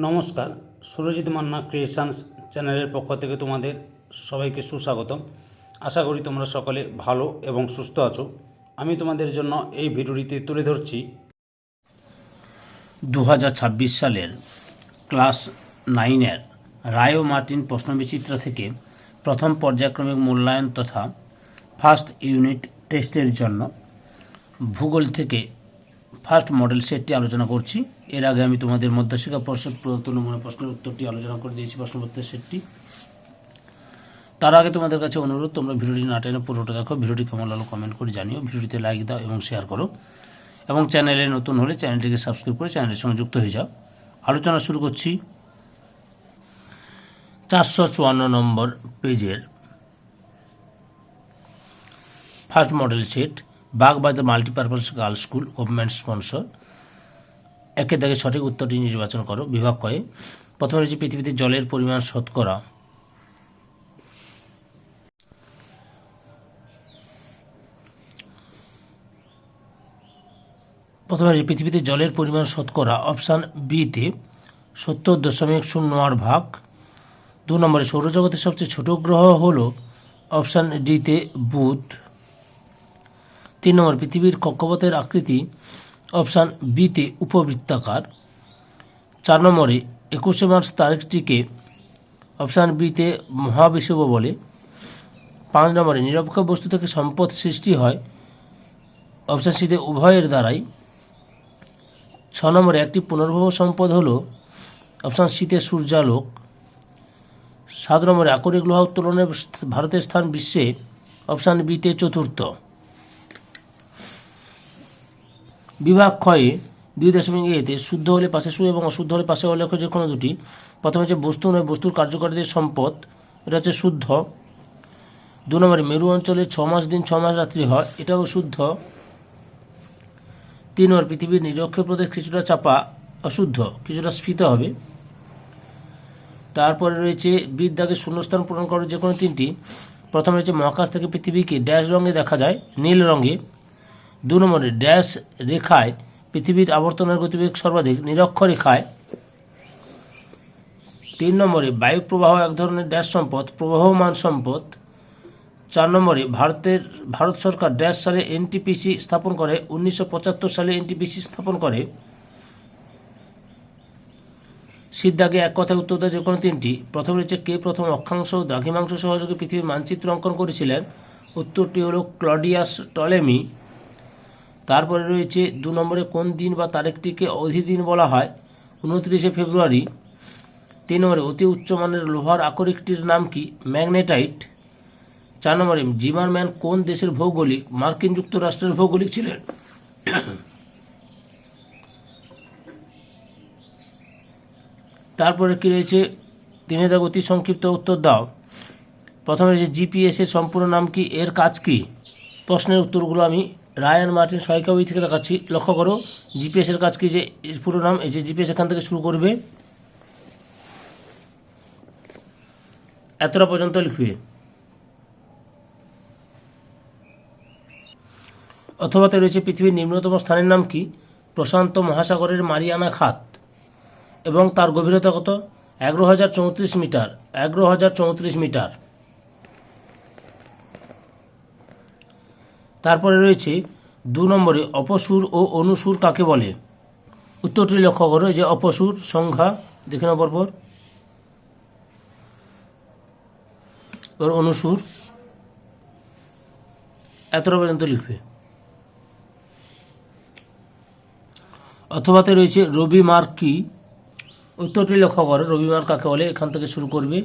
নমস্কার, সুরজিৎ মান্না ক্রিয়েশনস চ্যানেলের পক্ষ থেকে তোমাদের সবাইকে সুস্বাগতম। আশা করি তোমরা সকলে ভালো এবং সুস্থ আছো। আমি তোমাদের জন্য এই ভিডিওটিতে তুলে ধরছি 2026 সালের ক্লাস 9-এর রায় ও মার্টিন প্রশ্নবিচিত্র থেকে প্রথম পর্যায়ক্রমিক মূল্যায়ন তথা ফার্স্ট ইউনিট টেস্টের জন্য ভূগোল থেকে ফার্স্ট মডেল সেটটি আলোচনা করছি। এর আগে আমি তোমাদের মধ্যশিক্ষা পর্ষদ প্রদত্ত নমুনা প্রশ্নের উত্তরটি আলোচনা করে দিয়েছি, প্রশ্নপত্রের সেটটি। তার আগে তোমাদের কাছে অনুরোধ, তোমরা ভিডিওটি না টেনে পুরোটা দেখো। ভিডিওটি কেমন লাগলো কমেন্ট করে জানিও, ভিডিওটিতে লাইক দাও এবং শেয়ার করো, এবং চ্যানেলে নতুন হলে চ্যানেলটিকে সাবস্ক্রাইব করে চ্যানেলের সঙ্গে যুক্ত হয়ে যাও। আলোচনা শুরু করছি 454 নম্বর পেজের first model set Bagbazar multipurpose girls school, government sponsor. একের দাগে সঠিক উত্তরটি নির্বাচন করো। বিভাগ কয়ে প্রথমে রয়েছে পৃথিবীতে জলের পরিমাণ শতকরা। প্রথমে রয়েছে পৃথিবীতে জলের পরিমাণ শতকরা অপশান বিতে 70.08 ভাগ। 2 নম্বরে সৌরজগতের সবচেয়ে ছোট গ্রহ হল অপশান ডিতে বুধ। 3 নম্বর পৃথিবীর কক্ষপথের আকৃতি অপশান বিতে উপবৃত্তাকার। 4 নম্বরে 21শে মার্চ তারিখটিকে অপশান বিতে মহাবিষুব বলে। 5 নম্বরে নিরপেক্ষ বস্তু থেকে সম্পদ সৃষ্টি হয় অপশান সিতে উভয়ের দ্বারাই। 6 নম্বরে একটি পুনর্ভব সম্পদ হল অপশান সিতে সূর্যালোক। 7 নম্বরে আকরিক লোহা উত্তোলনের ভারতের স্থান বিশ্বে অপশান বিতে চতুর্থ। বিভাগ ক্ষয়ে 2.a-তে শুদ্ধ হলে পাশে সু এবং অশুদ্ধ হলে পাশে অলেখ্য যে কোনো দুটি। প্রথমে হচ্ছে বস্তু নয় বস্তুর কার্যকারীদের সম্পদ, এটা হচ্ছে শুদ্ধ। 2 নম্বরে মেরু অঞ্চলে 6 মাস দিন 6 মাস রাত্রি হয়, এটাও শুদ্ধ। 3 নম্বর পৃথিবীর নিরক্ষীয় প্রদেশ কিছুটা চাপা, অশুদ্ধ, কিছুটা স্ফীত হবে। তারপরে রয়েছে বৃদ্ধাকে শূন্যস্থান পূরণ করে যে কোনো তিনটি। প্রথমে রয়েছে মহাকাশ থেকে পৃথিবীকে ড্যাশ রঙে দেখা যায়, নীল রঙে। 2 নম্বরে ড্যাশ রেখায় পৃথিবীর আবর্তনের গতিবেগ সর্বাধিক, নিরক্ষরেখায়। 3 নম্বরে বায়ু প্রবাহ এক ধরনের ড্যাশ সম্পদ, প্রবাহমান সম্পদ। 4 নম্বরে ভারত সরকার ড্যাশ সালে এনটিপিসি স্থাপন করে, 1975 সালে এনটিপিসি স্থাপন করে। সিদ্ধাগে এক কথায় উত্তর দেয় যে কোনো তিনটি। প্রথমে রয়েছে কে প্রথম অক্ষাংশ ও দ্রাঘিমাংশ সহযোগে পৃথিবীর মানচিত্র অঙ্কন করেছিলেন? উত্তরটি হল ক্লডিয়াস টলেমি। তারপরে রয়েছে 2 নম্বরে কোন দিন বা তারিখটিকে অধিদিন বলা হয়? 29শে ফেব্রুয়ারি। 3 নম্বরে অতি উচ্চমানের লোহার আকরিকটির নাম কি? ম্যাগনেটাইট। 4 নম্বরে জিমারম্যান কোন দেশের ভৌগোলিক? মার্কিন যুক্তরাষ্ট্রের ভৌগোলিক ছিলেন। তারপরে কি রয়েছে 3 দাগ অতি সংক্ষিপ্ত উত্তর দাও। প্রথমে রয়েছে জিপিএস এর সম্পূর্ণ নাম কি? এর কাজ কি? প্রশ্নের উত্তরগুলো আমি রায়ান মার্টিন সহায়িকা বই থেকে দেখাচ্ছি। লক্ষ্য করো জিপিএস এর কাজ কি, যে পুরো নাম। এই যে জিপিএস এখান থেকে শুরু করবে, এতটা পর্যন্ত লিখবে। অথবাতে রয়েছে পৃথিবীর নিম্নতম স্থানের নাম কি? প্রশান্ত মহাসাগরের মারিয়ানা খাত, এবং তার গভীরতা কত? 11,034 মিটার। 11,034 মিটার। তারপরে রয়েছে 2 নম্বরে অপসুর ও অনুসুর কাকে বলে? উত্তরটি লক্ষ্য করো, যে অপসুর সংখ্যা দেখে নাও পরপর। অনুসুর এতটা পর্যন্ত লিখবে। অথবাতে রয়েছে রবি মার্ক কি? উত্তরটি লক্ষ্য করো, রবি মার্ক কাকে বলে? এখান থেকে শুরু করবে।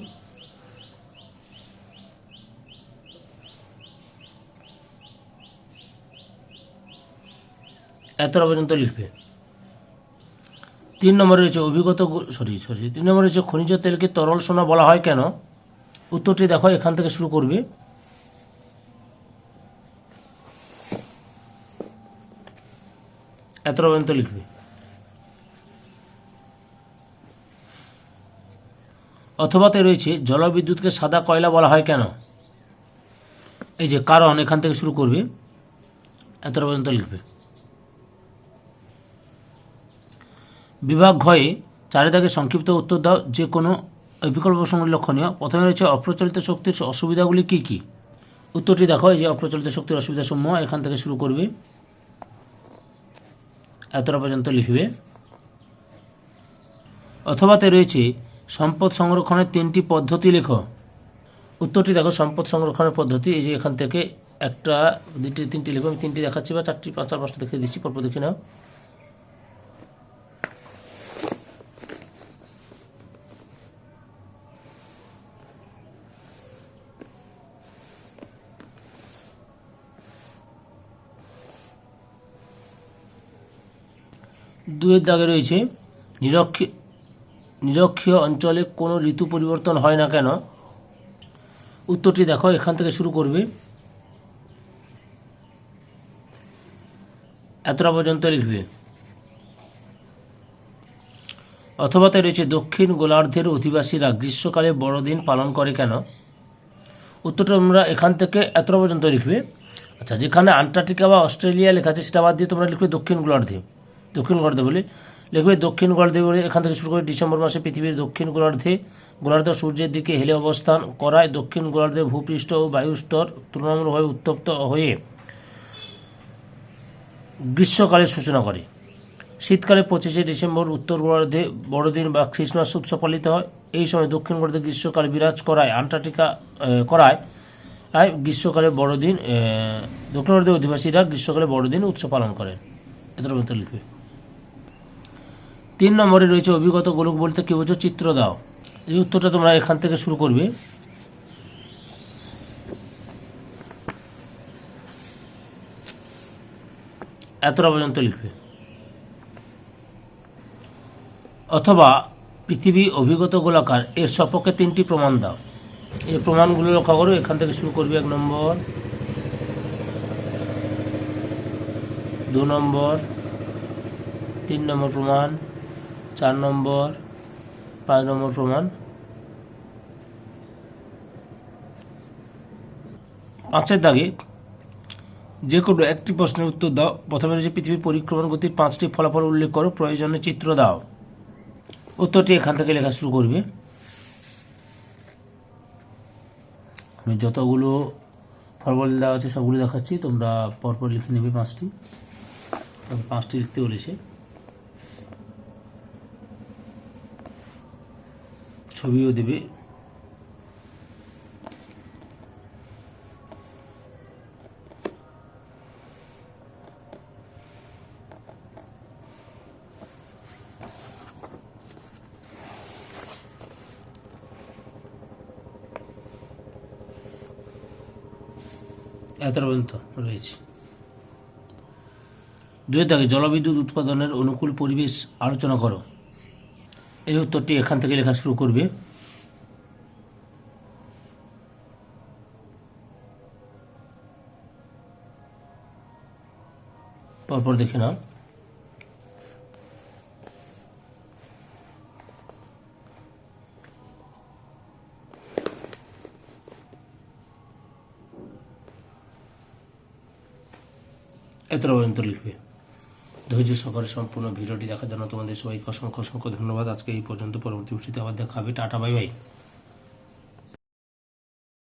এতটা পর্যন্ত লিখবে। 3 নম্বরে রয়েছে তিন নম্বরে রয়েছে খনিজ তেলকে তরল সোনা বলা হয় কেন? উত্তরটি দেখো, এখান থেকে শুরু করবে। এতটা পর্যন্ত লিখবে। অথবাতে রয়েছে জলবিদ্যুৎকে সাদা কয়লা বলা হয় কেন? এই যে কারণ, এখান থেকে শুরু করবে, এতটা পর্যন্ত লিখবে। বিভাগ ঘয়ে চারের দাগে সংক্ষিপ্ত উত্তর দাও, যে কোনো বিকল্প প্রশ্নগুলি লক্ষণীয়। প্রথমে রয়েছে অপ্রচলিত শক্তির অসুবিধাগুলি কী কী। উত্তরটি দেখো, এই যে অপ্রচলিত শক্তির অসুবিধাসমূহ, এখান থেকে শুরু করবে, এতটা পর্যন্ত লিখবে। অথবাতে রয়েছে সম্পদ সংরক্ষণের 3টি পদ্ধতি লেখো। উত্তরটি দেখো, সম্পদ সংরক্ষণের পদ্ধতি, এই যে এখান থেকে একটা, দুটি, 3টি লিখো। আমি 3টি দেখাচ্ছি বা 4টি, 5টা দেখে দিচ্ছি, পরপর দেখে নাও। দুয়ের দাগে রয়েছে নিরক্ষীয় অঞ্চলে কোনো ঋতু পরিবর্তন হয় না কেন। উত্তরটি দেখো, এখান থেকে শুরু করবে, এতটা পর্যন্ত লিখবে। অথবাতে রয়েছে দক্ষিণ গোলার্ধের অধিবাসীরা গ্রীষ্মকালে বড়দিন পালন করে কেন। উত্তরটা তোমরা এখান থেকে এতটা পর্যন্ত লিখবে। আচ্ছা, যেখানে আন্টার্কটিকা বা অস্ট্রেলিয়া লেখা আছে সেটা বাদ দিয়ে তোমরা লিখবে দক্ষিণ গোলার্ধে। দক্ষিণ গোলার্ধে বলে লিখবে, দক্ষিণ গোলার্ধে বলে এখান থেকে শুরু করে ডিসেম্বর মাসে পৃথিবীর দক্ষিণ গোলার্ধ সূর্যের দিকে হেলে অবস্থান করায় দক্ষিণ গোলার্ধে ভূপৃষ্ঠ ও বায়ুস্তর তুলনামূলকভাবে উত্তপ্ত হয়ে গ্রীষ্মকালের সূচনা করে। শীতকালে 25শে ডিসেম্বর উত্তর গোলার্ধে বড়দিন বা খ্রিসমাস উৎসব পালিত হয়। এই সময় দক্ষিণ গোলার্ধে গ্রীষ্মকাল বিরাজ করায় গ্রীষ্মকালে বড়দিন, দক্ষিণ গোলার্ধের অধিবাসীরা গ্রীষ্মকালে বড়দিন উৎসব পালন করেন। এতটা মতো লিখবে। 3 নম্বরে রয়েছে অভিগত গোলক বলতে কি বোঝো, চিত্র দাও। এই উত্তরটা তোমরা এখান থেকে শুরু করবে, এতটা পর্যন্ত লিখবে। অথবা পৃথিবী অভিগত গোলাকার, এর সপক্ষে 3টি প্রমাণ দাও। এই প্রমাণগুলো লক্ষ্য করো, এখান থেকে শুরু করবে। 1 নম্বর, 2 নম্বর, 3 নম্বর প্রমাণ, 4 নম্বর, 5 নম্বর প্রমাণ। 5এর দাগে যে কোনো একটি প্রশ্নের উত্তর দাও। প্রথমে রয়েছে পৃথিবীর পরিক্রমণ গতির 5টি ফলাফল উল্লেখ করো, প্রয়োজনে চিত্র দাও। উত্তরটি এখান থেকে লেখা শুরু করবে। আমি যতগুলো ফলাফল দেওয়া আছে সবগুলো দেখাচ্ছি, তোমরা পরপর লিখে নেবে। 5টি লিখতে বলেছে। ছবিও দেবে। এতটা পর্যন্ত রয়েছে। 2 দাগে জলবিদ্যুৎ উৎপাদনের অনুকূল পরিবেশ আলোচনা করো। এই উত্তরটি এখান থেকে লেখা শুরু করবে। পরপর দেখে নাও। এতটা পর্যন্ত লিখবে। ধৈর্য সহকারে সম্পূর্ণ ভিডিওটি দেখার জন্য তোমাদের সবাইকে অসংখ্য অসংখ্য ধন্যবাদ। আজকে এই পর্যন্ত, পরবর্তী ভিডিওতে আবার দেখা হবে। Tata, bye bye.